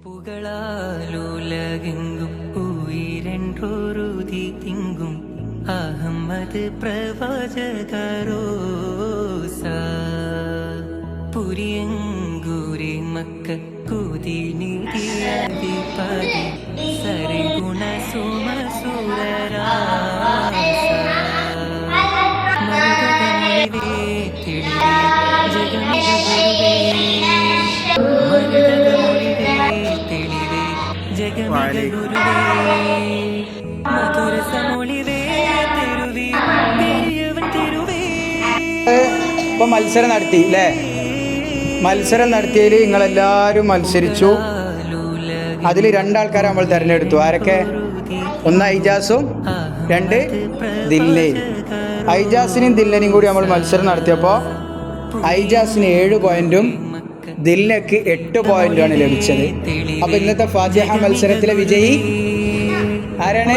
പുകളാലുലകെങ്കും ഉയരെன்றൊരുതി തിങ്കും Ahmed പ്രവാചകരോസ പുരിയങ്കൂരി Mecca കൂതി നിധിയധിപതി സരിഗുണ സുമസുരരാസ മരുതമൊഴിവേ തിളിവേ ജഗമിക ഗുരുവേ മരുതമൊഴിവേ തെളിവേ ജഗമിക ഗുരുവേ മധുരസമൊഴിവേ തെരുവേ പെരിയവൻ തെരുവേ. ഇപ്പൊ മത്സരം നടത്തി അല്ലേ? മത്സരം നടത്തിയതിൽ നിങ്ങളെല്ലാവരും മത്സരിച്ചു. അതിൽ രണ്ടാൾക്കാരെ നമ്മൾ തിരഞ്ഞെടുത്തു. ആരൊക്കെ? ഒന്ന് ഐജാസും രണ്ട് ദില്ലയും. ഐജാസിനും ദില്ലനെയും കൂടി നമ്മൾ മത്സരം നടത്തിയപ്പോൾ ഐജാസിന് 7 പോയിന്റും ദില്ലക്ക് 8 പോയിന്റുമാണ് ലഭിച്ചത്. അപ്പൊ ഇന്നത്തെ ഫാത്തിഹ മത്സരത്തിലെ വിജയി ആരാണ്?